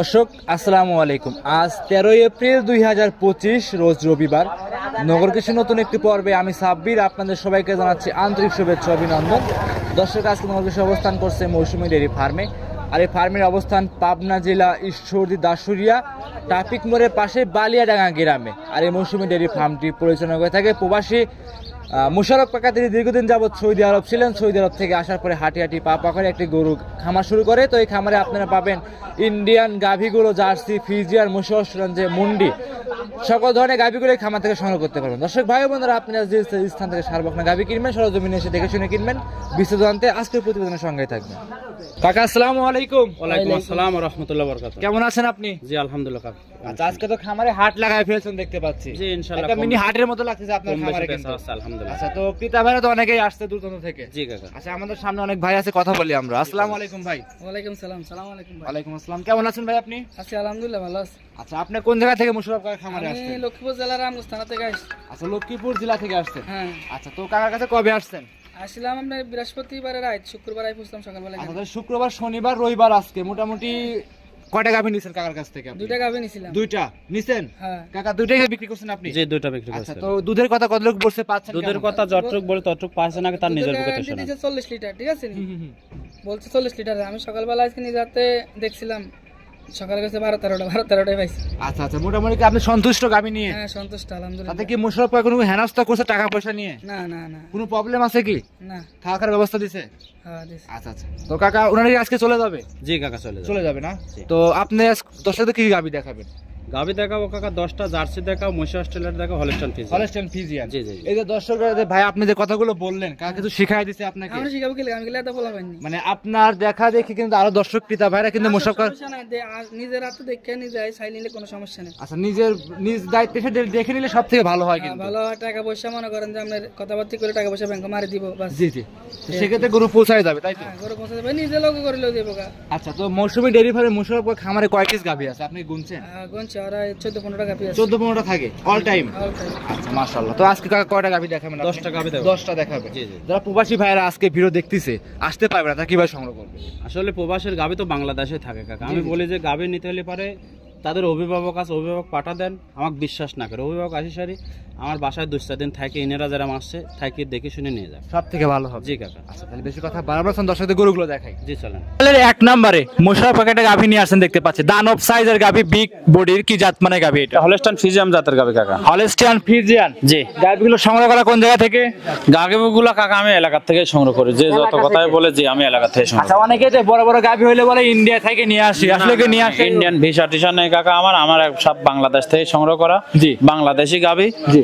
দর্শক আসসালামু আলাইকুম। আজ 13 এপ্রিল 2025 রোজ রবিবার। নগর কৃষি নতুন একটি পর্বে আমি সাব্বির আপনাদের সবাইকে জানাচ্ছি আন্তরিক শুভেচ্ছা অভিনন্দন। দর্শক আজকে নগর কৃষি অবস্থান করছে মৌসুমী ডেয়ারি ফার্মে। আর এই ফার্মের অবস্থান পাবনা জেলা ঈশ্বরদী দাসুরিয়া ট্রাফিক মোড়ের পাশে বালিয়াডাঙ্গা গ্রামে। আর এই মৌসুমী ডেয়ারি ফার্মটি পরিচালনা করে থাকে প্রবাসী মুশারফ কাকা। তিনি দীর্ঘদিন যাবৎ সৌদি আরব ছিলেন। সৌদি আরব থেকে আসার পরে হাঁটি হাঁটি পা করে একটি গরু খামার শুরু করে। তো এই খামারে আপনারা পাবেন ইন্ডিয়ান গাভীগুলো, জার্সি, ফিজিয়ার, মুশারফ যে মুন্ডি, সকল ধরনের গাভীগুলো এই খামার থেকে সংগ্রহ করতে পারবেন। দর্শক ভাই বোনেরা, আপনারা যে স্থান থেকে সারবকনা গাভী কিনবেন সরজমিনে এসে দেখে শুনে কিনবেন। বিস্তারিত জানতে আজকের প্রতিবেদনের সঙ্গে থাকবেন। কাকা আসসালামু আলাইকুম। ওয়ালাইকুম আসসালাম ওয়া রাহমাতুল্লাহি ওয়া বারাকাতুহু। কেমন আছেন আপনি? জি আলহামদুলিল্লাহ কাকা। আচ্ছা, আজকে তো খামারে হাট লাগায় ফেলছেন দেখতে পাচ্ছি। জি ইনশাআল্লাহ একটা মিনি হাটের মতো লাগতেছে আপনার খামারে কিন্তু। আলহামদুলিল্লাহ। আচ্ছা, তো ক্রেতা ভাইরা তো অনেকেই আসছে দূরদূরান্ত থেকে। জি কাকা। আচ্ছা, আমাদের সামনে অনেক ভাই আছে, কথা বলি আমরা। আসসালামু আলাইকুম ভাই। ওয়ালাইকুম সালাম। সালাম আলাইকুম ভাই। ওয়ালাইকুম আসসালাম। কেমন আছেন ভাই আপনি? আছি আলহামদুলিল্লাহ, ভালো আছি। আচ্ছা, আপনি কোন জায়গা থেকে মুশারফ কাকার খামারে আমি আসছেন? লক্ষ্মীপুর জেলার রামগঞ্জ থানা থেকে আসছি। আচ্ছা, লক্ষ্মীপুর জেলা থেকে আসছেন। হ্যাঁ। আচ্ছা, তো কাকার কাছে কবে আসছেন? আসলাম আপনার বৃহস্পতিবারে রাত, শুক্রবার আই পৌঁছলাম সকালবেলা। আচ্ছা, তাহলে শুক্রবার, শনিবার, রবিবার আজকে মোটামুটি কয়টা গাভী নিছেন কাকার কাছ থেকে আপনি? 2টা গাভী নিছিলাম। 2টা নিছেন? হ্যাঁ। কাকা 2টাই বিক্রি করছেন আপনি? জি 2টা বিক্রি আচ্ছা, করছি। তো দুধের কথা কত লোক বলছে পাচ্ছেন? দুধের কথা যতটুক বলে ততটুক পাইছে না, তার নিজের বুকে তো শোনা। 40 লিটার, ঠিক আছে? বলছে 40 লিটার। আমি সকালবেলা আজকে নিজে হাতে দেখছিলাম, সকালে গেছে 12-13টাই পাইছি। আচ্ছা আচ্ছা, মোটামুটি কি আপনি সন্তুষ্ট গাভী নিয়ে? হ্যাঁ, সন্তুষ্ট আলহামদুলিল্লাহ। তাতে কি মুশারফ কাকা কোনো হেনস্থা করছে টাকা পয়সা নিয়ে? না না না। কোনো প্রবলেম আছে কি? না। থাকার ব্যবস্থা দিছে? হ্যাঁ দিছি। আচ্ছা আচ্ছা, তো কাকা ওনারা আজকে চলে যাবে? জি কাকা চলে যাবে। চলে যাবে না? তো আপনি দশটাতে কি গাভী দেখাবেন? গাভী দেখাবো কাকা 10টা, জার্সি দেখাও, মহিষ অস্ট্রেলিয়ার দেখাও, হলস্টাইন ফিজিয়ান। Holstein Friesian. জি জি। এই যে দর্শকরা যে ভাই আপনি যে কথাগুলো বললেন, কাকা কিছু শিখাই দিছে আপনাকে? আমরা শিখাবো কি, আমি গেলে এত বলা পাইনি। মানে আপনার দেখা দেখি কিন্তু আরো দর্শক ক্রেতা ভাইরা কিন্তু মুশারফ কাকা সমস্যা নাই, নিজের হাতে দেখে নিজে চাই নিলে কোনো সমস্যা নেই। আচ্ছা, নিজ দায়িত্বে সে দেখে নিলে সব থেকে ভালো হয় কিন্তু। ভালো টাকা পয়সা মনে করেন যে আপনার কথাবার্তা করে টাকা পয়সা ব্যাংকে মারি দিব বাস। জি জি, সেক্ষেত্রে গরু পৌঁছায় যাবে, তাই তো? হ্যাঁ, গরু পৌঁছে যাবে, নিজে লোক করলেও দেবো। আচ্ছা, তো মৌসুমী ডেয়ারি ফার্মে মুশারফ কাকার খামারে কয় পিস গাভী আছে আপনি গুনছেন? গুনছে ওরা 14-15 টাকা পিস। 14-15টা থাকে অল টাইম? আচ্ছা মাশাআল্লাহ। তো আজকে কাকা কয়টা গাভী দেখাবেন? 10টা গাভী দেখাবো। 10টা দেখাবে। জি জি। যারা প্রবাসী ভাইরা আজকে ভিডিও দেখতেছে আসতে পারবে না, তারা কিভাবে সংগ্রহ করবে? আসলে প্রবাসের গাভী তো বাংলাদেশে থাকে কাকা। আমি বলি যে গাভী নিতে হলে পারে তাদের অভিভাবক আছে, অভিভাবক পাঠা দেন, আমাকে বিশ্বাস না করে অভিভাবক আসি সারি আমার বাসায় 2-4 দিন থাকে, ইনেরা যারা আসছে থাকে দেখে শুনে নিয়ে যায়, সব থেকে ভালো হবে। জি কাকা। আচ্ছা, তাহলে বেশি কথা বারবার দর্শকদের গরুগুলো দেখাই। জি চলেন। এক নম্বরে মুশারফ কাকা একটা গাভী নিয়ে আসেন দেখতে পাচ্ছি, দানব সাইজের গাভী, বিগ বডির। কি জাত মানে গাভী এটা? হলস্টাইন ফিজিয়ান জাতের গাভী কাকা। Holstein Friesian. জি। গাভীগুলো সংগ্রহ করা কোন জায়গা থেকে? গাভীগুলো কাকা আমি এলাকা থেকে সংগ্রহ করি, যে যত কথাই বলে যে আমি এলাকা থেকে সংগ্রহ। আচ্ছা, অনেকে যে বড় বড় গাভী হইলে বলে ইন্ডিয়া থেকে নিয়ে আসি, আসলে কি নিয়ে আসে? ইন্ডিয়ান ভিসা টিসা নেই কাকা, আমার সব বাংলাদেশ থেকে সংগ্রহ করা। জি। বাংলাদেশি গাভী। জি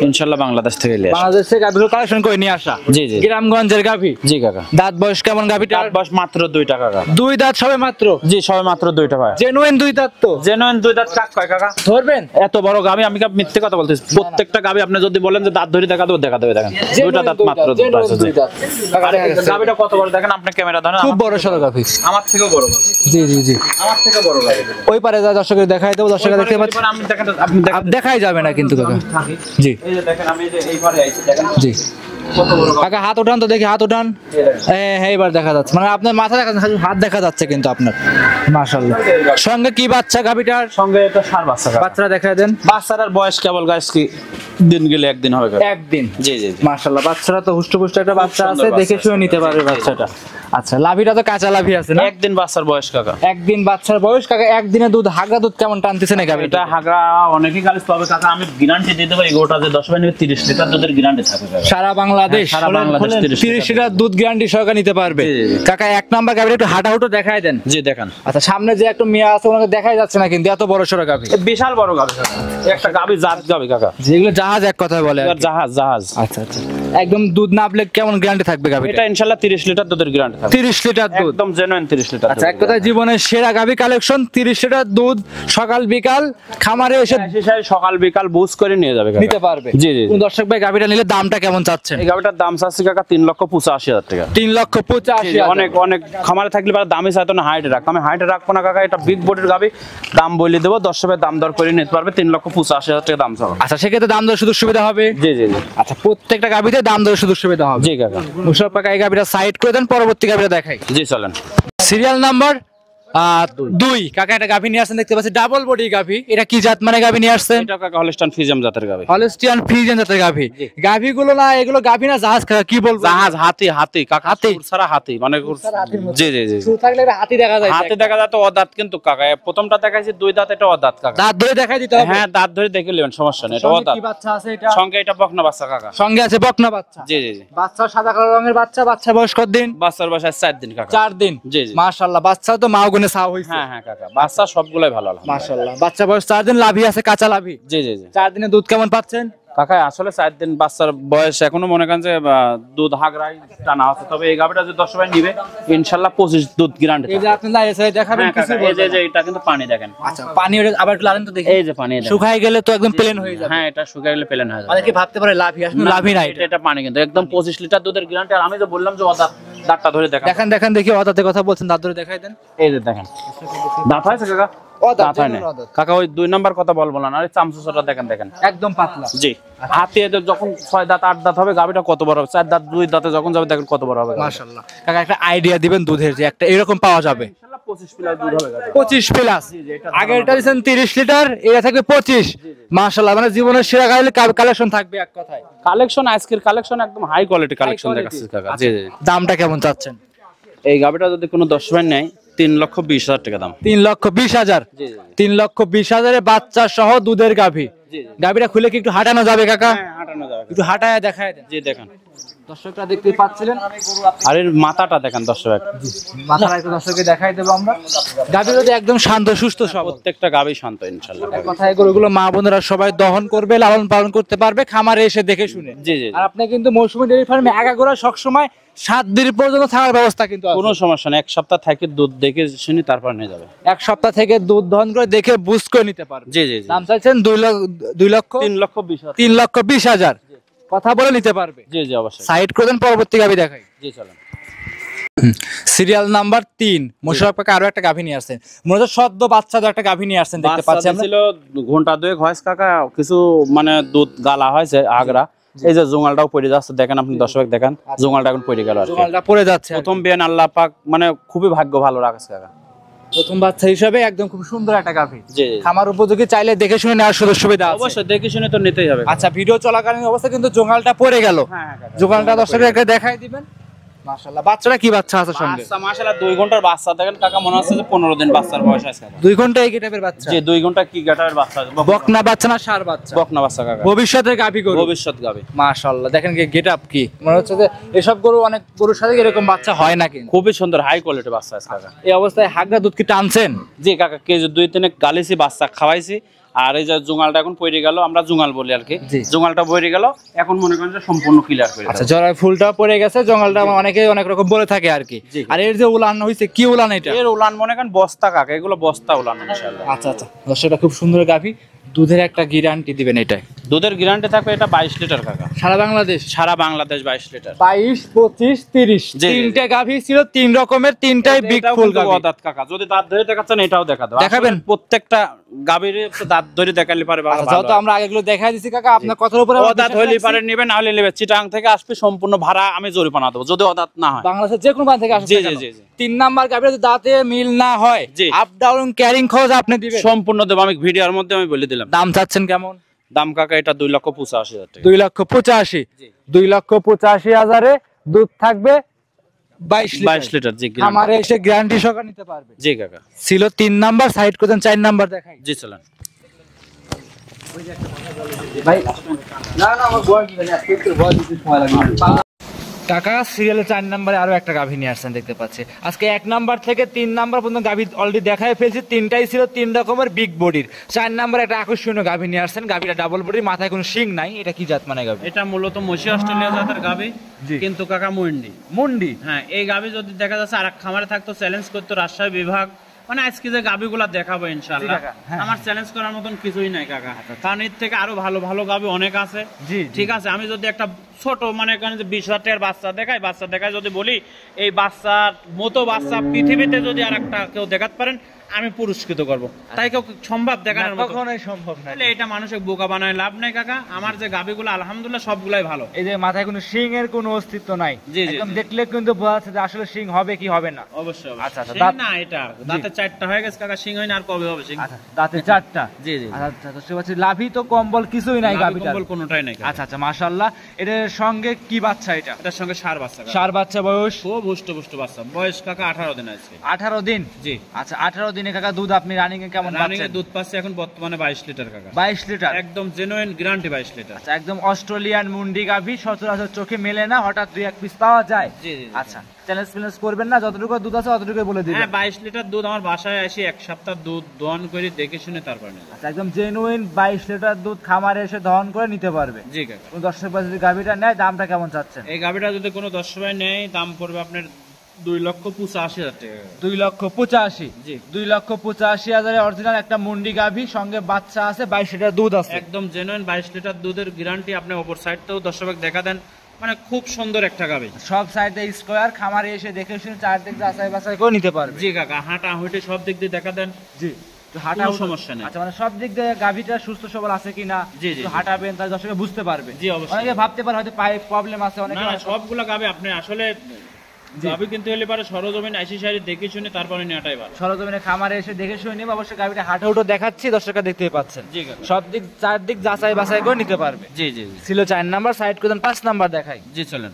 ইনশাআল্লাহ বাংলাদেশ থেকে নিয়ে আসা। বাংলাদেশ থেকে গাভীগুলো কালেকশন করে নিয়ে আসা। জি জি। গ্রামগঞ্জের গাভী। জি কাকা। দাঁত বয়স কেমন গাভীটা? দাঁত বয়স মাত্র 2টা কাকা। 2 দাঁত সবে মাত্র? জি সবে মাত্র 2টা ভাই। জেনুইন 2 দাঁত তো? জেনুইন 2 দাঁত কাক কয় কাকা? ধরবেন? এত বড় গাভী আমি মিথ্যে কথা বলতেছি? প্রত্যেকটা গাভী আপনি যদি বলেন যে দাঁত ধরে দেখা দেবো, দেখা দেবে। দেখেন 2টা দাঁত মাত্র। গাভীটা কত বড় দেখেন, আপনি ক্যামেরা ধরেন। খুব বড় সরো গাভী, আমার থেকেও বড় গাভী। জি জি জি, আমার থেকে বড় গাভী। ওই পারে যা দর্শকদের দেখাই দেবো, দর্শকরা দেখতে পাচ্ছেন। আমি দেখেন, আপনি দেখেন দেখাই যাবে না কিন্তু কাকা। জি এই যে দেখেন, আমি এই যে এই পারে আইছি দেখেন জি। কত বড় গাভী। কাকা হাত উঠান তো দেখি, হাত উঠান। হ্যাঁ, এবার দেখা যাচ্ছে, মানে আপনার মাথা দেখা যাচ্ছে, হাত দেখা যাচ্ছে কিন্তু আপনার। মাশাআল্লাহ। সঙ্গে কি বাচ্চা গাভীটার? সঙ্গে এটা ষাঁড় বাচ্চা। বাচ্চারা দেখা দেন। বাচ্চাটার বয়স কেবল গাছ কি দিন গেলে একদিন হবে কাকা। একদিন? জি জি। মাশাআল্লাহ, বাচ্চারা তো হুষ্টপুষ্ট একটা বাচ্চা আছে, সুন্দর দেখে বাচ্চা শুনে নিতে পারবে বাচ্চাটা। আচ্ছা, লাভিটা তো কাঁচা লাভি আছে না? একদিন বাচ্চার বয়স কাকা। একদিন বাচ্চার বয়স কাকা। একদিনে দুধ, হাগা দুধ কেমন টানতেছে না গাভীটা? এটা হাগা অনেকই গাছ পাবে কাকা, আমি গ্যারান্টি দিতে পারি গোটা যে 10 মিনিট 30 লিটার দুধের গ্যারান্টি থাকে কাকা। সারা বাংলাদেশ? সারা বাংলাদেশ 30 লিটার দুধ গ্যারান্টি সহকারে নিতে পারবে কাকা। এক নাম্বার গাভীটা একটু হাঁটাহুটো দেখাই দেন। জি দেখান। আচ্ছা, সামনে যে একটা মেয়ে আছে ওনাকে দেখাই যাচ্ছে না কিন্তু, এত বড় সরো গাভী। বিশাল বড় গাভী কাকা, একটা গাভী জাত গাভী কাকা, যেগুলো জাহাজ এক কথায় বলে। জাহাজ জাহাজ। আচ্ছা আচ্ছা, একদম দুধ না আপলে কেমন গ্যারান্টি থাকবে গাভীটা? এটা ইনশাআল্লাহ 30 লিটার দুধের গ্যারান্টি থাকবে। 30 লিটার দুধ একদম জেনুইন 30 লিটার। আচ্ছা, এক কথায় জীবনের সেরা গাভী কালেকশন। 30 লিটার দুধ সকাল বিকাল খামারে এসে সকাল বিকাল বুঝ করে নিয়ে যাবে কাকা, নিতে পারবে। জি জি। কোন দর্শক ভাই গাভীটা নিলে দামটা কেমন চাচ্ছেন? এই গাভীটার দাম চাচ্ছি কাকা 3,85,000 টাকা। 3,85,000? অনেক অনেক খামারে থাকলে দামই চাইতো না, হাইটে রাখ। আমি হাইটে রাখবো না কাকা, এটা বিগ বডির গাভী, দাম বলে দেবো, দর্শকের দাম দর করে নিতে পারবে। 3,85,000 টাকা দাম চাও। আচ্ছা, সেক্ষেত্রে দাম দর সুযোগ সুবিধা হবে? জি জি জি। আচ্ছা, প্রত্যেকটা গাভীতে দাম দর সুযোগ সুবিধা হবে? জি কাকা। মুশারফ কাকা এই গাভীটা সাইড করে দেন, পরবর্তী গাভীটা দেখাই। জি চলেন। সিরিয়াল নাম্বার দুই। কাকা একটা গাভী নিয়ে আসছেন দেখতে পাচ্ছি, ডাবল বডি গাভী, এটা কি জাত মানে গাভী নিয়ে আসছেন? এটা কাকা হলস্টাইন ফ্রিজিয়ান জাতের গাভী। হলস্টিয়ান ফ্রিজিয়ান জাতের গাভী। গাভীগুলো না এগুলো গাভী না জাহাজ, কাকা কি বলবো? জাহাজ, হাতি কাকা, হাতি। সুর ছাড়া হাতি মানে জি জি জি শুরু থাকলে একটা হাতি দেখা যায়, হাতি দেখা যায় তো অদাঁত কিন্তু কাকা, প্রথমটা দেখাইছি 2 দাঁত, এটা অদাঁত কাকা। দাঁত ধরে দেখাই দিতে হবে। হ্যাঁ দাঁত ধরে দেখে নেবেন, সমস্যা নেই, এটা সঙ্গে অদাঁত। কি বাচ্চা আছে এটা? সঙ্গে এটা বকনা বাচ্চা কাকা। সঙ্গে আছে বকনা বাচ্চা। জি জি জি। বাচ্চা সাদা কালো রঙের বাচ্চা। বাচ্চা বয়স কত দিন? বাচ্চার বয়স 4 দিন কাকা। 4 দিন। জি জি। মাশাআল্লাহ, বাচ্চা তো মা গুনে ছাও হইছে। হ্যাঁ হ্যাঁ কাকা, বাচ্চা সবগুলাই ভালো আলহামদুলিল্লাহ। মাশাআল্লাহ, বাচ্চা বয়স 4 দিন, লাভি আছে, কাঁচা লাভি। জি জি জি। 4 দিনে দুধ কেমন পাচ্ছেন? কাকা আসলে 4 দিন বাচ্চার বয়স, এখনো মনে করেন যে দুধ হাগরাই টানা আছে, তবে এই গাভিটা যদি 10 ভাই নিবে ইনশাআল্লাহ 25 দুধ গ্যারান্টি। এই যে আপনি লাইসে দেখাবেন কিছু এই যে যে এটা কিন্তু পানি দেখেন। আচ্ছা, পানি আবার একটু লারেন তো দেখি। এই যে পানি দেখেন, শুকায় গেলে তো একদম প্লেন হয়ে যাবে। হ্যাঁ এটা শুকিয়ে গেলে প্লেন হয়ে যাবে। অনেকে ভাবতে পারে লাভি, আসলে লাভি নাই। এটা পানি কিন্তু একদম 25 লিটার দুধের গ্যারান্টি। আর আমি তো বললাম যে দাঁত, দাঁতটা ধরে দেখেন। দেখেন দেখেন দেখি, অদাতে কথা বলছেন, দাঁত ধরে দেখাই দেন। এই যে দেখেন, দাঁত হয়েছে কাকা? দাঁত হয় না কাকা, ওই 2 নাম্বার কথা বলবো না, আর চামচুটা দেখেন দেখেন একদম পাতলা। জি। হাতে যখন 6 দাঁত 8 দাঁত হবে গাভিটা কত বড় হবে, 4 দাঁত 2 দাঁতে যখন যাবে দেখেন কত বড় হবে। মাশাআল্লাহ, কাকা একটা আইডিয়া দিবেন দুধের, যে একটা এরকম পাওয়া যাবে? ইনশাআল্লাহ 25 প্লাস দুধ হবে গাভি। 25 প্লাস। আগেরটা দিয়েছেন 30 লিটার, এটা থাকবে 25। মাশাআল্লাহ, মানে জীবনের সেরা গাইলে কালেকশন থাকবে এক কথায়। কালেকশন, আজকের কালেকশন একদম হাই কোয়ালিটি কালেকশন দেখাচ্ছি কাকা। জি জি। দামটা কেমন চাচ্ছেন? এই গাভিটা যদি কোনো 10 ভাই নেয় 3,20,000 টাকা দাম। 3,20,000। জি জি। 3,20,000 এ বাচ্চা সহ দুধের গাভী। জি জি। গাভীটা খুলে কি একটু হাঁটানো যাবে কাকা? হ্যাঁ হাঁটানো যাবে। একটু হাঁটায় দেখায় দেন। জি দেখেন, দর্শকরা দেখতে পাচ্ছিলেন, আর এর মাথাটা দেখেন দর্শক, মাথাটা একটু দর্শককে দেখাই দেবো আমরা। গাভী যদি একদম শান্ত সুস্থ সবল, প্রত্যেকটা গাভি শান্ত ইনশাআল্লাহ। কথায় গরুগুলো মা বোনেরা সবাই দহন করবে, লালন পালন করতে পারবে খামারে এসে দেখে শুনে। জি জি। আর আপনি কিন্তু মৌসুমী ডেইরি ফার্মে আগাগোড়া সবসময় 7 দিন পর্যন্ত থাকার ব্যবস্থা কিন্তু আছে। কোনো সমস্যা নেই, 1 সপ্তাহ থেকে দুধ দেখে শুনি তারপর নিয়ে যাবে। 1 সপ্তাহ থেকে দুধ দহন করে দেখে বুঝ করে নিতে পারবে। জি জি জি। দাম চাইছেন 2 লক্ষ 3,20,000। 3,20,000 কথা বলে নিতে পারবে। জি জি অবশ্যই। সাইড করে দেন, পরবর্তী গাভী দেখাই। জি চলেন। সিরিয়াল নাম্বার 3 মোশাররফ কাকা আরো একটা গাভী নিয়ে আসছেন, মূলত সদ্য বাচ্চা একটা গাভী নিয়ে আসছেন দেখতে পাচ্ছি আমরা। ছিল ঘন্টা 2 হয়েছে কাকা, কিছু মানে দুধ গালা হয়েছে আগরা। এই যে জোঙালটাও পড়ে যাচ্ছে দেখেন আপনি দর্শক দেখেন, জোঙালটা এখন পড়ে গেল আর কি। জোঙালটা পড়ে যাচ্ছে। প্রথম বিয়ান আল্লাহ পাক মানে খুবই ভাগ্য ভালো রাখছে কাকা। প্রথম বাচ্চা হিসাবে একদম খুব সুন্দর একটা গাভী। জি। খামার উপযোগী, চাইলে দেখে শুনে নেওয়ার সুযোগ সুবিধা আছে। অবশ্যই দেখে শুনে তো নিতেই হবে। আচ্ছা, ভিডিও চলাকালীন অবস্থা কিন্তু জোঙালটা পড়ে গেল। হ্যাঁ কাকা। জোঙালটা দর্শককে দেখাই দিবেন। মাশাআল্লাহ, বাচ্চাটা কি বাচ্চা আছে সঙ্গে? বাচ্চা মাশাআল্লাহ 2 ঘন্টার বাচ্চা দেখেন কাকা, মনে হচ্ছে যে 15 দিন বাচ্চার বয়স আছে কাকা। 2 ঘন্টা এই গেটাপের বাচ্চা? জি 2 ঘন্টা কি গাটার বাচ্চা, বকনা বাচ্চা না ষাঁড় বাচ্চা? বকনা বাচ্চা কাকা, ভবিষ্যতের গাভী গরু। ভবিষ্যৎ গাবে। মাশাআল্লাহ, দেখেন কি গেটআপ কি, মনে হচ্ছে যে এসব গরু অনেক গরুর সাথে এরকম বাচ্চা হয় না কিন্তু। খুবই সুন্দর হাই কোয়ালিটি বাচ্চা আছে কাকা। এই অবস্থায় হাগরা দুধ কি টানছেন? জি কাকা, কেজি 2-3 গালিছি, বাচ্চা খাওয়াইছি। আর এই যে জুঙালটা এখন পড়ে গেল, আমরা জুঙাল বলি আর কি, জি। জুঙালটা পড়ে গেল, এখন মনে করেন যে সম্পূর্ণ ক্লিয়ার করে আচ্ছা, জরায় ফুলটা পড়ে গেছে, জঙ্গলটা অনেকে অনেক রকম বলে থাকে আর কি। জি। আর এর যে উলান হইছে, কি উলান এটা? এর উলান মনে করেন বস্তা কাকা, এগুলো বস্তা উলান ইনশাআল্লাহ। আচ্ছা আচ্ছা, দর্শকটা খুব সুন্দর গাভী, দুধের একটা গ্যারান্টি দিবেন এটাই? দুধের গ্যারান্টি থাকবে এটা 22 লিটার কাকা। সারা বাংলাদেশ? সারা বাংলাদেশ 22 লিটার। 22, 25, 30 জি, জি। তিনটে গাভী ছিল, 3 রকমের, তিনটাই বিগ এটাও ফুল কিন্তু গাভী। অদাঁত কাকা, যদি দাঁত ধরে দেখাচ্ছেন এটাও দেখা দাও। দেখাবেন? আসলে প্রত্যেকটা গাভীর দাঁত ধরে দেখালে পারে ভালো। আচ্ছা, যত আমরা আগেগুলো দেখাই দিছি কাকা, আপনার কথার উপরে আমরা অদাঁত বিশ্বাস হইলে রাখছি। পারে নেবেন, না হলে নেবে। চিটাং থেকে আসবে, সম্পূর্ণ ভাড়া আমি জরিমানা দেবো যদি অদাঁত না হয়। বাংলাদেশের যে কোনো প্রান্ত থেকে আসে জি, না কেন। জি, জি, জি। 3 নাম্বার গাভীর যদি দাঁতে মিল না হয়, জি। আপ ডাউন ক্যারিং খরচ আপনি দিবেন? সম্পূর্ণ দেবো, আমি ভিডিওর মধ্যে আমি বলে দিলাম। দাম চাচ্ছেন কেমন? দাম কাকা এটা 2,85,000 টাকা। 2,85,000। জি। 2,85,000 দুধ থাকবে 22 22 লিটার। জি গ্রাম। আমারে এসে গ্যারান্টি সহকারে নিতে পারবে। জি কাকা। ছিল 3 নাম্বার, সাইড করতেন 4 নাম্বার দেখাই। জি চলেন। ভাই না আমার গোয়া কি জানি আজকে একটু ভয় দিতে সময় লাগবে। কাকা সিরিয়ালে 4 নাম্বারে আরো একটা গাভী নিয়ে আসছেন দেখতে পাচ্ছি। আজকে 1 নাম্বার থেকে 3 নাম্বার পর্যন্ত গাভী অলরেডি দেখায় ফেলছি, তিনটাই ছিল 3 রকমের বিগ বডির। 4 নাম্বার একটা আকর্ষণীয় গাভী নিয়ে আসছেন, গাভীটা ডাবল বডির, মাথায় কোনো শিং নাই। এটা কি জাত মানে গাভী? এটা মূলত মশি অস্ট্রেলিয়া জাতের গাভী, জি। কিন্তু কাকা মুন্ডি। মুন্ডি? হ্যাঁ, এই গাভী যদি দেখা যাচ্ছে আরেক খামারে থাকতো, চ্যালেঞ্জ করতো রাজশাহী বিভাগ। মানে আজকে যে গাভীগুলা দেখাবো ইনশাআল্লাহ, জি কাকা, হ্যাঁ। আমার চ্যালেঞ্জ করার মতন কিছুই নাই কাকা। কারণ এর থেকে আরো ভালো ভালো গাভী অনেক আছে। জি, ঠিক আছে, আমি যদি একটা ছোট মানে এখানে যে 20,000 টাকার বাচ্চা দেখাই যদি বলি এই বাচ্চার মতো বাচ্চা পৃথিবীতে যদি আর একটা কেউ দেখাতে পারেন আমি পুরস্কৃত করব, তাই কেউ সম্ভব দেখানোর মতো? কখনোই সম্ভব না। তাহলে এটা মানুষের বোকা বানায় লাভ নাই কাকা। আমার যে গাবিগুলো আলহামদুলিল্লাহ সবগুলাই ভালো। এই যে মাথায় কোনো শিং এর কোনো অস্তিত্ব নাই, জি, জি, একদম জি। দেখলে কিন্তু বোঝা যাচ্ছে যে আসলে শিং হবে কি হবে না। অবশ্যই আচ্ছা, আচ্ছা, শিং দাঁত- না, এটা দাঁতে 4টা হয়ে গেছে কাকা, শিং হয় না, আর কবে হবে শিং? আচ্ছা, দাঁতে 4টা। জি, জি, জি। আচ্ছা, তো সে বলছে লাভি তো কম্বল কিছুই নাই নাভি গাবিটার। কম্বল কোনোটাই নাই কাকা। আচ্ছা আচ্ছা, মাশাআল্লাহ। এটার সঙ্গে কি বাচ্চা এটা? এটার সঙ্গে সার বাচ্চা কাকা। সার বাচ্চা, বয়স খুব হুষ্ট বাচ্চা, বয়স কাকা 18 দিন আছে। 18 দিন। জি। আচ্ছা, 18 দিনে কাকা দুধ আপনি রানিং এ কেমন রানিং এ পাচ্ছেন? দুধ পাচ্ছে এখন বর্তমানে 22 লিটার কাকা। 22 লিটার। একদম জেনুইন গ্যারান্টি 22 লিটার। আচ্ছা, একদম অস্ট্রেলিয়ান মুন্ডি গাভী, সচরাচর চোখে মেলে না, হঠাৎ দুই এক পিস পাওয়া যায়। জি, জি, জি। আচ্ছা, চ্যালেঞ্জ ফ্যালেঞ্জ করবেন না, যতটুকু দুধ আছে ততটুকুই বলে দিবেন। হ্যাঁ, 22 লিটার দুধ আমার বাসায় এসে এক সপ্তাহ দুধ দহন করে দেখে শুনে তারপর নেবে। আচ্ছা, একদম জেনুইন 22 লিটার দুধ খামারে এসে দহন করে নিতে পারবে। জি কাকা। কোন দর্শক ভাই যদি গাভীটা নেয়, দামটা কেমন চাচ্ছেন? এই গাভিটা যদি কোনো 10 ভাই নেয়, দাম পড়বে আপনার 2,85,000 টাকা। 2,85,000। জি। 2,85,000 অরিজিনাল একটা মুন্ডি গাভী, সঙ্গে বাচ্চা আছে, 22 লিটার দুধ আছে। একদম জেনুইন 22 লিটার দুধের গ্যারান্টি। আপনি ওপর সাইডটাও দর্শক দেখা দেন, মানে খুব সুন্দর একটা গাভি। সব সাইডে স্কোয়ার, খামারে এসে দেখে শুনে চারদিক যাচাই বাছাই করে নিতে পারবে। জি কাকা, হাঁটা হুঁটি সব দিক দিয়ে দেখা দেন। জি, তো হাঁটা কোনো সমস্যা নেই। আচ্ছা, মানে সব দিক দিয়ে গাভীটা সুস্থ সবল আছে কিনা জি, জি, একটু জি। হাঁটাবেন, তাহলে দর্শকে বুঝতে পারবে। জি, অবশ্যই। অনেকে ভাবতে পারে হয়তো পায়ে প্রবলেম আছে, অনেকে না, সবগুলা গাভি আপনি আসলে জি। গাভি কিনতে হলে পারে সরজমিন আইসি সারি দেখে শুনে তারপরে নেওয়াটাই ভালো। সরজমিনে খামারে এসে দেখে শুনে নিবে। অবশ্যই গাভীটা হাঁটা উঠো দেখাচ্ছি, দর্শকরা দেখতেই পাচ্ছেন। জি কাকা। সব দিক চারদিক যাচাই বাছাই করে নিতে পারবে। জি, জি, জি। ছিল 4 নাম্বার, সাইড করে দেন, 5 নাম্বার দেখাই। জি, চলেন।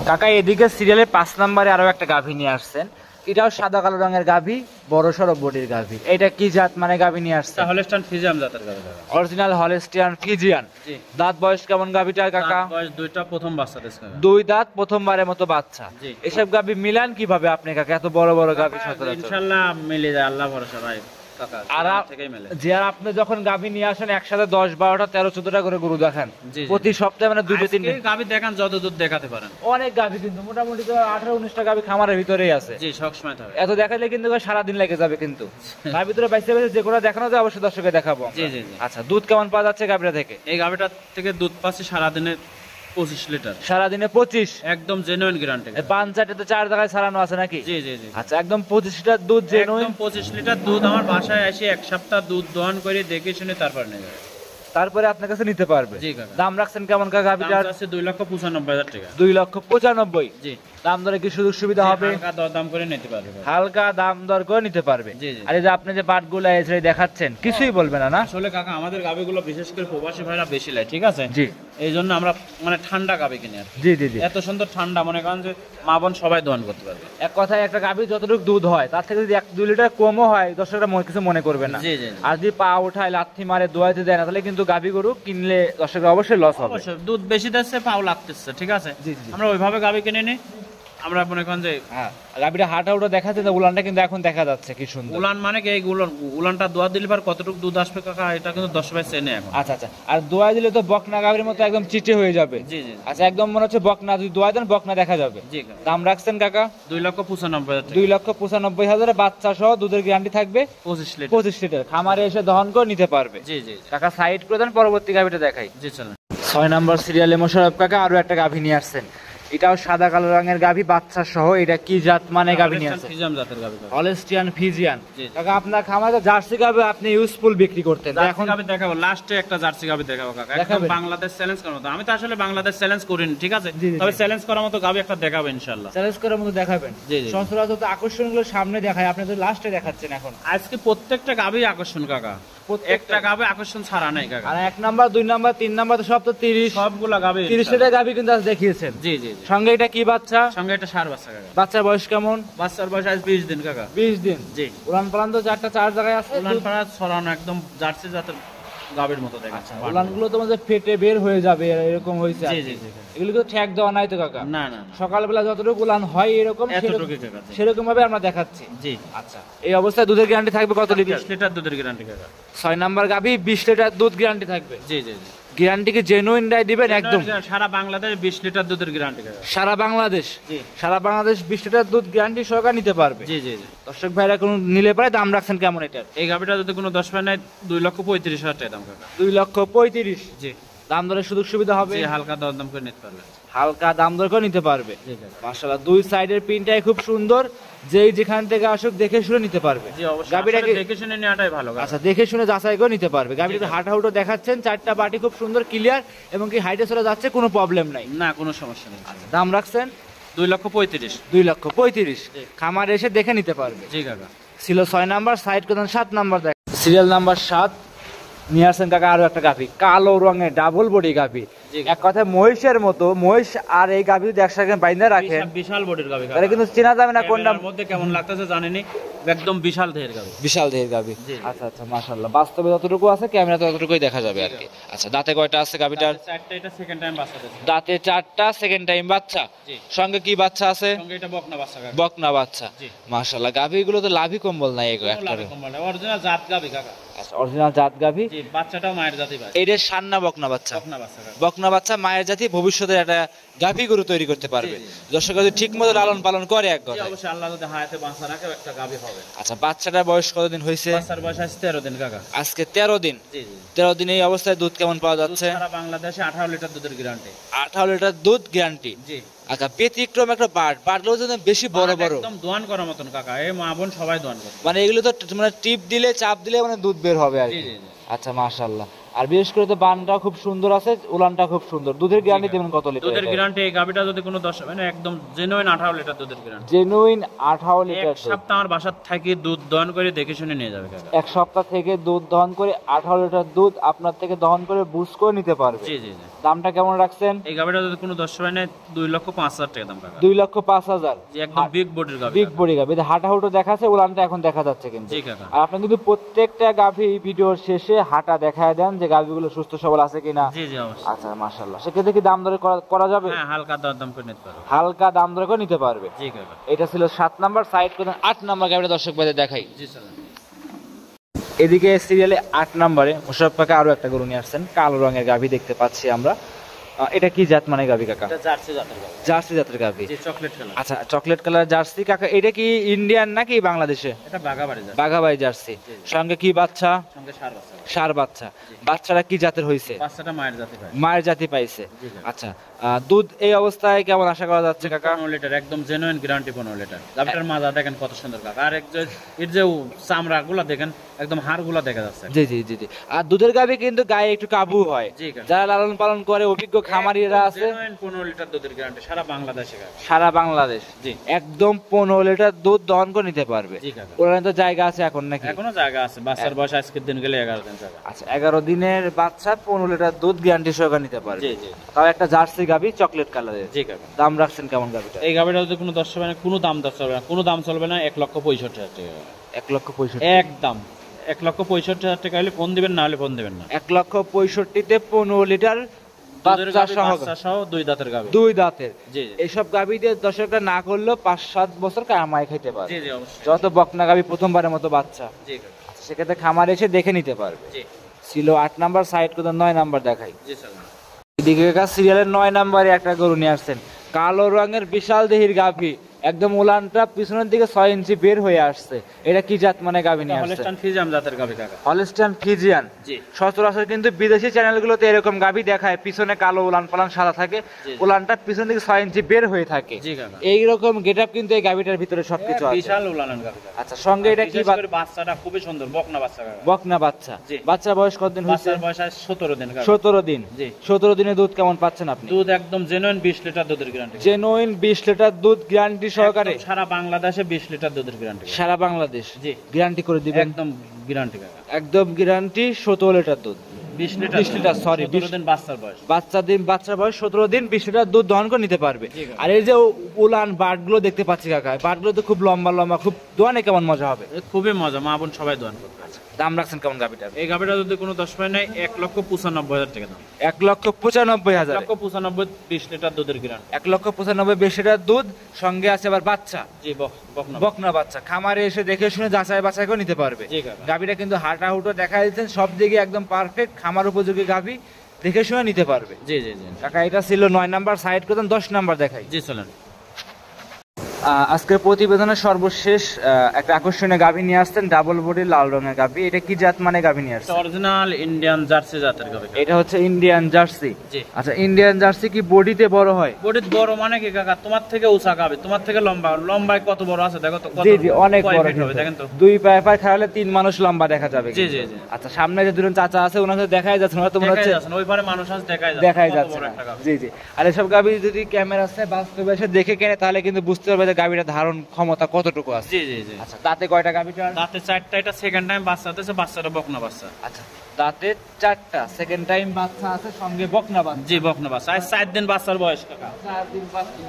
কাকা, এদিকে সিরিয়ালে 5 নাম্বারে আরো একটা গাভী নিয়ে আসছেন। এটাও সাদা কালো রঙের গাভী, বড় সড়ো বডির গাভী। এটা কি জাত মানে গাভী নিয়ে আসছেন? তাহলে স্টান ফিজিয়াম জাতের গাভি কাকা। Original Holstein Friesian. জি। দাঁত বয়স কেমন গাভীটার কাকা? দাঁত বয়স 2টা, প্রথম বাচ্চা দিছে কাকা। 2 দাঁত, প্রথমবারের মতো বাচ্চা। জি। এসব গাভী মিলান কিভাবে আপনি কাকা? এত বড় বড় গাভী সচরাচর। ইনশাআল্লাহ মিলে যায়, আল্লাহ ভরসা ভাই কাকা। আর থেকেই মেলে। যে আর আপনি যখন গাভী নিয়ে আসেন একসাথে 10, 12টা, 13, 14টা করে গরু দেখান জি, জি। প্রতি সপ্তাহে, মানে 2-3 আজকে গাভি দেখান যত দূর দেখাতে পারেন। অনেক গাভী, কিন্তু মোটামুটি তো 18-19টা গাভী খামারের ভিতরেই আছে। জি, সব সময় থাকে। এত দেখাইলে কিন্তু সারাদিন লেগে যাবে, কিন্তু তার ভিতরে বাইসে বাইসে যে কোনো দেখানো যায় অবশ্যই দর্শকে দেখাবো আমরা। জি, জি, জি। আচ্ছা, দুধ কেমন পাওয়া যাচ্ছে গাভীটা থেকে? এই গাভিটার থেকে দুধ পাচ্ছি সারাদিনে 25 লিটার। সারাদিনে 25? একদম জেনুইন গ্যারান্টি। 5-4তে 4 জায়গায় ছাড়ানো আছে নাকি? জি, জি, জি। আচ্ছা, একদম 25 লিটার দুধ জেনুইন। একদম 25 লিটার দুধ আমার বাসায় এসে এক সপ্তাহ দুধ দহন করে দেখে শুনে তারপর নেবে। তারপরে আপনার কাছে নিতে পারবে। জি কাকা। দাম রাখছেন কেমন কাকা দাম গাভীটার? আছে 2,95,000 টাকা। 2,95,000। জি। দাম দরে কি সুযোগ সুবিধা হবে? হালকা দরদাম করে নিতে পারবে ভাই। হালকা দাম দর করে নিতে পারবে। জি, জি। আর এই যে আপনি যে বাটগুলো এসে দেখাচ্ছেন, কিছুই বলবে না না? আসলে কাকা আমাদের গাভিগুলো বিশেষ করে প্রবাসী ভাইরা বেশি লাই, ঠিক আছে? জি এই জন্য আমরা মানে ঠান্ডা গাভি কিনি আর কি। জি জি জি। এত সুন্দর ঠান্ডা, মনে করেন যে মা বোন সবাই দহন করতে পারবে। এক কথায় একটা গাভী যতটুকু দুধ হয় তার থেকে যদি 1-2 লিটার কমও হয়, দর্শকরা কিছু মনে করবে না। জি, জি, জি। আর যদি পা উঠায়, লাথি মারে, দোয়াইতে দেয় না, তাহলে কিন্তু গাভী গরু কিনলে দর্শকরা অবশ্যই লস হবে। অবশ্যই দুধ বেশি দিচ্ছে, পাও লাগতেছে, ঠিক আছে? জি, জি। আমরা ওইভাবে গাভি কিনে নিই। আমরা মনে করেন যে হ্যাঁ, গাভীটা হাঁটা উঠা দেখাচ্ছে, তো উলানটা কিন্তু এখন দেখা যাচ্ছে কি সুন্দর। উলান মানে কি, এই উলানটা দোয়া দিলে পর কতটুকু দুধ আসবে কাকা, এটা কিন্তু 10 ভাই চেনে এখন। আচ্ছা আচ্ছা, আর দোয়া দিলে তো বকনা গাভীর মতো একদম চিটে হয়ে যাবে। জি, জি, জি। আচ্ছা, একদম মনে হচ্ছে বকনা, যদি দোয়া দেন বকনা দেখা যাবে। জি কাকা। দাম রাখছেন কাকা? 2,95,000 টাকা। 2,95,000 বাচ্চা সহ দুধের গ্যারান্টি থাকবে 25 লিটার। 25 লিটার। খামারে এসে দহন করে নিতে পারবে। জি, জি, জি। কাকা সাইড করে দেন, পরবর্তী গাভীটা দেখাই। জি, চলেন। 6 নম্বর সিরিয়ালে মোশাররফ কাকা আরো একটা গাভী নিয়ে আসছেন। এটাও সাদা কালো রঙের গাভী, বাচ্চা সহ। এটা কি জাত মানে গাভী নিয়ে আসছেন? ফিজিয়াম জাতের গাভি কাকা। Holstein Friesian. জি, জি। কাকা, আপনার খামারে জার্সি গাভী আপনি ইউজফুল বিক্রি করতেন, তো জার্সি এখন গাভি দেখাবো, লাস্টে একটা জার্সি গাভি দেখাবো কাকা। একদম দেখাবেন? বাংলাদেশ চ্যালেঞ্জ করার মতো। আমি তো আসলে বাংলাদেশ চ্যালেঞ্জ করিনি, ঠিক আছে? জি, জি, তবে জি। চ্যালেঞ্জ করার মতো গাভি একটা দেখাবো ইনশাআল্লাহ। চ্যালেঞ্জ করার মতো দেখাবেন। জি, জি। সচরাচর তো আকর্ষণগুলো সামনে দেখায়, আপনি তো লাস্টে দেখাচ্ছেন এখন। আজকে প্রত্যেকটা গাভি আকর্ষণ কাকা, একটা গাভি আকর্ষণ ছাড়া নাই কাকা। আর 1 নাম্বার 2 নাম্বার 3 নাম্বার তো সব তো 30 সবগুলা গাভি 30 লিটার গাভী কিন্তু আজ দেখিয়েছেন। জি, জি, জি। সঙ্গে এটা কি বাচ্চা? সঙ্গে একটা সার বাচ্চা কাকা। বাচ্চার বয়স কেমন? বাচ্চার বয়স আজ 20 দিন কাকা। 20 দিন। জি। উলান পালান তো 4 জায়গায় আছে। উলান পাড়া ছড়ানো, একদম জার্সি জাতের গাভির মতো দেখা। আচ্ছা, উলানগুলো তো মানে ফেটে বের হয়ে যাবে এরকম হয়েছে। জি, জি, জি। এগুলো তো ঠ্যাক দেওয়া নাই তো কাকা? না, না, না। সকালবেলা যতটুকু উলান হয় এরকম এতটুকুই কাকা। জি। সেরকম ভাবে আমরা দেখাচ্ছি। জি। আচ্ছা, এই অবস্থায় দুধের গ্যারান্টি থাকবে কত লিটার? 20 লিটার দুধের গ্যারান্টি কাকা। 6 নাম্বার গাভী 20 লিটার দুধ গ্যারান্টি থাকবে। জি, জি, জি। গ্যারান্টি কি জেনুইন রাই দিবেন একদম? সারা বাংলাদেশ 20 লিটার দুধের গ্যারান্টি কাকা। সারা বাংলাদেশ? জি। সারা বাংলাদেশ 20 লিটার দুধ গ্যারান্টি সহকারে নিতে পারবে। জি, জি, জি। দর্শক ভাইরা কোন নিলে পারে, দাম রাখছেন কেমন এটার? এই গাভিটা যদি কোনো 10 পায় নেয়, 2,35,000 টাকা দাম কাকা। 2,35,000। জি। দাম দরে সুযোগ সুবিধা হবে? জি, হালকা দরদাম করে নিতে পারবে। হালকা দাম দর করে নিতে পারবে। জি কাকা। মাশাআল্লাহ, দুই সাইডের পিনটাই খুব সুন্দর, যেই যেখান থেকে আসুক দেখে শুনে নিতে পারবে। জি অবশ্যই, গাভীটাকে আসলে দেখে শুনে নেওয়াটাই ভালো কাকা। আচ্ছা, দেখে শুনে যাচাই করে নিতে পারবে। গাভীটা হাঁটা হুটো দেখাচ্ছেন, চারটা বাটি খুব সুন্দর ক্লিয়ার, এবং কি হাইটে চলে যাচ্ছে, কোনো প্রবলেম নাই। না কোনো সমস্যা নেই। দাম রাখছেন 2,35,000। 2,35,000। খামার এসে দেখে নিতে পারবে। জি কাকা। ছিল 6 নাম্বার, সাইড করতেন 7 নাম্বার। দেখ সিরিয়াল নাম্বার 7 নিয়ে আসছেন কাকা আরো একটা গাভী, কালো রঙের ডাবল বডি গাভী। জি। এক কথায় মহিষের মতো, মহিষ আর এই গাভী যদি একসাথে বাইন্ধা রাখেন বিশাল বডির গাভী তাহলে কিন্তু চেনা যাবে না কোনটা। ক্যামেরার মধ্যে কেমন লাগতেছে জানেনই, একদম বিশাল দেহের গাভী। বিশাল দেহের গাভী। জি। আচ্ছা আচ্ছা, মাশাআল্লাহ, বাস্তবে যতটুকু আছে ক্যামেরাতে ততটুকুই দেখা যাবে আর কি। আচ্ছা, দাঁতে কয়টা আছে গাভীটার? চারটা, এটা সেকেন্ড টাইম বাচ্চা দিচ্ছে। দাঁতে 4টা, সেকেন্ড টাইম বাচ্চা। জি। সঙ্গে কি বাচ্চা আছে? সঙ্গে এটা বকনা বাচ্চা কাকা। বকনা বাচ্চা। জি। মাশাআল্লাহ, গাভীগুলো তো লাভই কম্বল নাই এগুলো একবারে। অরিজিনাল জাত গাভী কাকা। আচ্ছা, অরিজিনাল জাত গাভী। জি, বাচ্চাটাও মায়ের জাতি ভাই। এইটা সান্না বকনা বাচ্চা। বকনা বাচ্চা কাকা। বকনা বাচ্চা মায়ের জাতি, ভবিষ্যতে একটা গাভী গরু তৈরি করতে পারবে। জি, দর্শক যদি ঠিক মতো লালন পালন করে এক জি, কথায়। অবশ্যই আল্লাহ যদি হায়াতে বাঁচা রাখে একটা গাভী হবে। আচ্ছা, বাচ্চাটার বয়স কতদিন হয়েছে? বাচ্চার বয়স আছে 13 দিন কাকা। আজকে 13 দিন। জি জি। 13 দিন এই অবস্থায় দুধ কেমন পাওয়া দুধ যাচ্ছে? সারা বাংলাদেশে 18 লিটার দুধের গ্যারান্টি। 18 লিটার দুধ গ্যারান্টি। জি। আচ্ছা, ব্যতিক্রম একটা বাটগুলো যেন বেশি বড় বড়, একদম দোয়ান করার মতন কাকা, এই মা বোন সবাই দোয়ান করে। মানে এগুলো তো মানে টিপ দিলে, চাপ দিলে মানে দুধ বের হবে আর জি কি। জি জি। আচ্ছা, মাশাআল্লাহ। আর বিশেষ করে তো বানটা খুব সুন্দর আছে, উলানটা খুব সুন্দর। দুধের গ্যারান্টি দেবেন কত লিটার? দুধের গ্যারান্টি এই গাভীটা যদি কোনো দশ মানে একদম জেনুইন 18 লিটার দুধের গ্যারান্টি। জেনুইন 18 এক লিটার দুধ। সপ্তাহ আমার বাসার থেকে দুধ দহন করে দেখে শুনে নিয়ে যাবে কাকা। এক সপ্তাহ থেকে দুধ দহন করে 18 লিটার দুধ আপনার থেকে দহন করে বুঝ করে নিতে পারবে। জি জি জি। দামটা কেমন রাখছেন? এই গাভীটা যদি কোনো দশ মানে 2,05,000 টাকা দাম কাকা। 2,05,000। জি, একদম বিগ বডির গাভী। বিগ বডি গাভী, হাঁটা হুটো দেখাচ্ছে, উলানটা এখন দেখা যাচ্ছে কিন্তু। জি কাকা। আর আপনি কিন্তু প্রত্যেকটা গাভী ভিডিওর শেষে হাঁটা দেখায় দেন যে গাভীগুলো সুস্থ সবল আছে কিনা। জি জি অবশ্যই। আচ্ছা, মাশাআল্লাহ, সেক্ষেত্রে কি দাম দরে করা যাবে? হ্যাঁ, হালকা দরদাম করে নিতে পারো। হালকা দাম দরে করে নিতে পারবে। জি কাকা। এটা ছিল 7 নাম্বার, সাইড করে 8 নাম্বার গাভীটা দর্শক ভাইদের দেখাই। জি স্যার। এদিকে সিরিয়ালে 8 নম্বরে মুশারফ কাকা আরো একটা গরু নিয়ে আসছেন, কালো রঙের গাভী দেখতে পাচ্ছি আমরা। এটা কি জাত মানে গাভী কাকা? এটা জার্সি জাতের গাভী। জার্সি জাতের গাভী। জি, চকলেট কালার। আচ্ছা, চকলেট কালার জার্সি কাকা, এটা কি ইন্ডিয়ান নাকি বাংলাদেশে? এটা বাগাবাড়ি জাত। বাঘাবাই জার্সি। জি। সঙ্গে কি বাচ্চা? সঙ্গে সার বাচ্চা। সার বাচ্চা। বাচ্চারা কি জাতের হয়েছে? বাচ্চাটা মায়ের জাতি ভাই। মায়ের জাতি পাইছে। জি, জি। আচ্ছা, দুধ এই অবস্থায় কেমন আশা করা যাচ্ছে কাকা? 15 লিটার, একদম জেনুইন গ্যারান্টি 15 লিটার। গাভীটার মাজা দেখেন কত সুন্দর কাকা। আর এর যে চামড়া গুলা দেখেন, একদম হাড় গুলা দেখা যাচ্ছে। জি জি জি জি। আর দুধের গাভী কিন্তু গায়ে একটু কাবু হয়। জি কাকা। যারা লালন পালন করে, অভিজ্ঞ খামারিরা আছে, জেনুইন 15 লিটার দুধের গ্যারান্টি সারা বাংলাদেশে কাকা। সারা বাংলাদেশ। জি। একদম 15 লিটার দুধ দহন করে নিতে পারবে। জি কাকা। ওখানে তো জায়গা আছে এখন নাকি? এখনো জায়গা আছে, বাচ্চার বয়স আজকের দিন গেলে 11 দিন জায়গা। আচ্ছা, 11 দিনের বাচ্চা 15 লিটার দুধ গ্যারান্টি সহকারে নিতে পারবে। জি জি তাও একটা জার্সি গাভী, চকলেট কালারের। জি কাকা। দাম রাখছেন কেমন গাভীটা? এই গাভীটা যদি কোনো দশ মানে কোনো দাম দর চলবে না, কোনো দাম চলবে না। 1,65,000 টাকা। 1,65,000। একদম 1,65,000 টাকা হলে ফোন দিবেন, না হলে ফোন দিবেন না। 1,65,000-তে 15 লিটার দুধের বাচ্চা গাভী, সহ, বাচ্চা সহ 2 দাঁতের গাভী। 2 দাঁতের। জি জি। এইসব গাভী দিয়ে দর্শকরা না করলেও 5-7 বছর কামাই খাইতে পারে। জি জি অবশ্যই। যত বকনা গাভী প্রথমবারের মতো বাচ্চা, জি কাকা। সেক্ষেত্রে খামার এসে দেখে নিতে পারবে। জি ছিল 8 নাম্বার, সাইড করে 9 নাম্বার দেখাই। জি স্যার। এদিকে সিরিয়ালের 9 নাম্বারে একটা গরু নিয়ে আসছেন, কালো রঙের বিশাল দেহির গাভী, একদম উলানটা পিছনের দিকে 6 ইঞ্চি বের হয়ে আসছে। এটা কি জাত মানে গাভী নিয়ে আসছে? হলস্টাইন ফ্রিজিয়ান জাতের গাভী কাকা। Holstein Friesian. জি। সচরাচর কিন্তু বিদেশি চ্যানেলগুলোতে এরকম গাভী দেখায়, পিছনে কালো উলান পালান সাদা থাকে, জি। উলানটা পিছন দিকে 6 ইঞ্চি বের হয়ে থাকে। জি কাকা। এইরকম গেটআপ কিন্তু এই গাভীটার ভিতরে সবকিছু আছে। বিশাল উলানের গাভী কাকা। আচ্ছা, সঙ্গে এটা কি বিশেষ করে বাচ্চাটা খুবই সুন্দর, বকনা বাচ্চা কাকা। বকনা বাচ্চা। জি। বাচ্চার বয়স কতদিন হয়েছে? বাচ্চার বয়স আজ 17 দিন কাকা। 17 দিন। জি। 17 দিনে দুধ কেমন পাচ্ছেন আপনি? দুধ একদম জেনুইন 20 লিটার দুধের গ্যারান্টি। জেনুইন 20 লিটার দুধ গ্যারান্টি সহকারে। সারা বাংলাদেশে 20 লিটার দুধের গ্যারান্টি। সারা বাংলাদেশ। জি। গ্যারান্টি করে দিবেন। একদম গ্যারান্টি কাকা। একদম গ্যারান্টি। 17 লিটার দুধ। 20 লিটার। 20 লিটার, সরি, 17 দিন বাচ্চার বয়স। বাচ্চার বয়স 17 দিন, 20 লিটার দুধ দহন করে নিতে পারবে। জি কাকা। আর এই যে উলান বাটগুলো দেখতে পাচ্ছি কাকা, বাটগুলো তো খুব লম্বা লম্বা, খুব দোয়ানে কেমন মজা হবে। খুবই মজা, মা বোন সবাই দোয়ান করবে। দাম রাখছেন কেমন গাভীটার? এই গাভীটা যদি কোনো 10 পায় নাই 1,95,000 টাকা দাম। 1,95,000। 1,95,000 20 লিটার দুধের গ্যারান্টি। 1,95,000 20 লিটার দুধ, সঙ্গে আছে আবার বাচ্চা, জি বকনা। বকনা বাচ্চা। খামারে এসে দেখে শুনে যাচাই বাছাই করে নিতে পারবে। জি কাকা। গাভীটা কিন্তু হাঁটা হুটো দেখা দিচ্ছেন, সব দিকে একদম পারফেক্ট, খামার উপযোগী গাভী, দেখে শুনে নিতে পারবে। জি জি জি কাকা, এটা ছিল 9 নাম্বার, সাইড করতেন 10 নাম্বার দেখাই। জি চলেন। আজকের প্রতিবেদনের সর্বশেষ একটা আকর্ষণীয় গাভী নিয়ে আসছেন, ডাবল বডি লাল রঙের গাভী। এটা কি জাত মানে গাভী নিয়ে আসছেন? অরিজিনাল ইন্ডিয়ান জার্সি জাতের গাভী। এটা হচ্ছে ইন্ডিয়ান জার্সি। জি। আচ্ছা, ইন্ডিয়ান জার্সি কি বডিতে বড় হয়? বডি বড় মানে কি কাকা, তোমার থেকে উঁচা গাভী, তোমার থেকে লম্বা, লম্বায় কত বড় আছে দেখো তো, কত জি জি, অনেক কয় বড় feet হবে কিন্তু। দেখেন তো। দুই পায়ে পায়ে খাওয়ালে 3 মানুষ লম্বা দেখা যাবে। জি কিন্তু। জি জি। আচ্ছা, সামনে যে দুজন চাচা আছে ওনাদের দেখাই যাচ্ছে, ওনারা তো মনে দেখাই হচ্ছে যাচ্ছে না, ওই পারে মানুষ আছে দেখাই দেখাই কত যাচ্ছে বড় না। একটা গাভী। জি জি। আর এসব গাভী যদি ক্যামেরা আছে বাস্তবে এসে দেখে কেনে তাহলে কিন্তু বুঝতে পারবে যে গাভীটা ধারণ ক্ষমতা কতটুকু আছে। জি জি জি। আচ্ছা, দাঁতে কয়টা গাভীটার? দাঁতে 4টা, এটা সেকেন্ড টাইম বাচ্চা হতেছে, বাচ্চাটা বকনা বাচ্চা। আচ্ছা, দাঁতে 4টা, সেকেন্ড টাইম বাচ্চা আছে, সঙ্গে বকনা বাচ্চা। জি বকনা বাচ্চা, আজ 4 দিন বাচ্চার বয়স কাকা। 4 দিন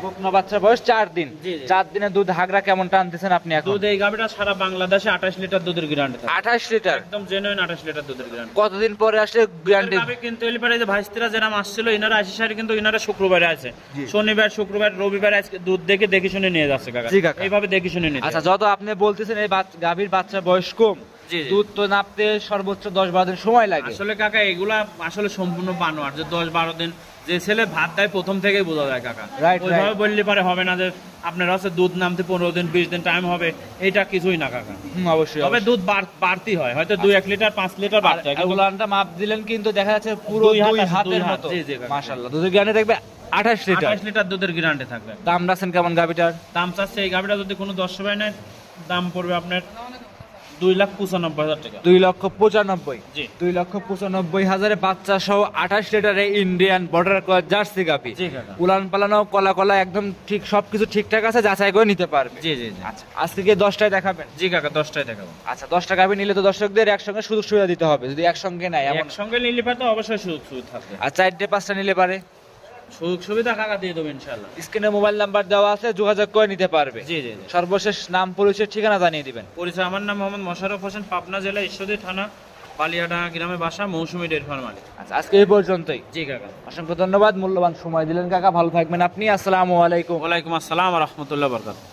বকনা বাচ্চার বয়স 4 দিন। জি, জি। 4 দিনে দুধ হাগরা কেমন টানতেছেন আপনি এখন? দুধ এই গাভীটা সারা বাংলাদেশে 28 লিটার দুধের গ্যারান্টি থাকে। 28 লিটার। একদম জেনুইন 28 লিটার দুধের গ্যারান্টি। কতদিন পরে আসলে গ্যারান্টি? গাভী কিন্তু এলি পারে যে ভাইস্তিরা যেরাম আসছিল, ইনারা আসি সারি কিন্তু ইনারা শুক্রবারে আছে, জি। শনিবার শুক্রবার রবিবার আজকে দুধ দেখে শুনে নিয়ে যাচ্ছে কাকা। জি কাকা। এইভাবে দেখে শুনে নিয়ে। আচ্ছা, যত আপনি বলতেছেন এই গাভীর বাচ্চা বয়স কম, জি, জি। দুধ তো নাপতে সর্বোচ্চ 10-12 দিন সময় লাগে। আসলে কাকা এগুলা আসলে সম্পূর্ণ বানোয়ার, যে 10-12 দিন যে ছেলে ভাত দেয় প্রথম থেকেই বোঝা যায় কাকা। Right, ওইভাবে right. বললে পারে হবে না যে আপনার হচ্ছে দুধ নামতে 15 দিন 20 দিন টাইম হবে, এটা কিছুই না কাকা। অবশ্যই। তবে দুধ বাড়তি হয়, হয়তো 2-1 লিটার 5 লিটার বাড়তে হয়, কিন্তু উলানটা মাপ দিলেন কিন্তু দেখা যাচ্ছে পুরো দুই হাত দুই আছে, হাতের দুই হাত। মতো। জি, জি কাকা। মাশাআল্লাহ, দুধের গ্যারান্টি থাকবে 28 লিটার। 28 লিটার দুধের গ্যারান্টি থাকবে। দাম রাখছেন কেমন গাভীটার? দাম চাচ্ছে এই গাভীটা যদি কোনো 10 সবাই নেয়, দাম পড়বে আপনার 2,95,000 টাকা। 2,95,000। জি। 2,95,000 বাচ্চা সহ 28 লিটারে ইন্ডিয়ান বর্ডার ক্রস জার্সি গাভী। জি কাকা। উলান পালানো কলা কলা একদম ঠিক, সবকিছু ঠিকঠাক আছে, যাচাই করে নিতে পারবে। জি জি জি। আচ্ছা, আজকে কি 10টায় দেখাবেন? জি কাকা, 10টায় দেখাবো। আচ্ছা, 10টা গাভী নিলে তো দর্শকদের একসঙ্গে সুযোগ সুবিধা দিতে হবে, যদি একসঙ্গে নেয় এমন। একসঙ্গে নিলে পারে তো অবশ্যই সুযোগ সুবিধা থাকবে। আর 4টে-5টা নিলে পারে সুযোগ সুবিধা কাকা দিয়ে দেবো ইনশাআল্লাহ। স্ক্রিনে মোবাইল নাম্বার দেওয়া আছে, যোগাযোগ করে নিতে পারবে। জি জি জি। সর্বশেষ নাম পরিচয় ঠিকানা জানিয়ে দিবেন। পরিচয়, আমার নাম মোহাম্মদ মোশাররফ হোসেন, পাবনা জেলা ঈশ্বরদী থানা বালিয়াডাঙ্গা গ্রামে বাসা, মৌসুমী ডেয়ারি ফার্ম মালিক। আচ্ছা, আজকে এই পর্যন্তই। জি কাকা। অসংখ্য ধন্যবাদ, মূল্যবান সময় দিলেন কাকা, ভালো থাকবেন আপনি। আসসালামু আলাইকুম। ওয়ালাইকুম আসসালাম ওয়া রাহমাতুল্লাহি ওয়া বারাকাতুহু।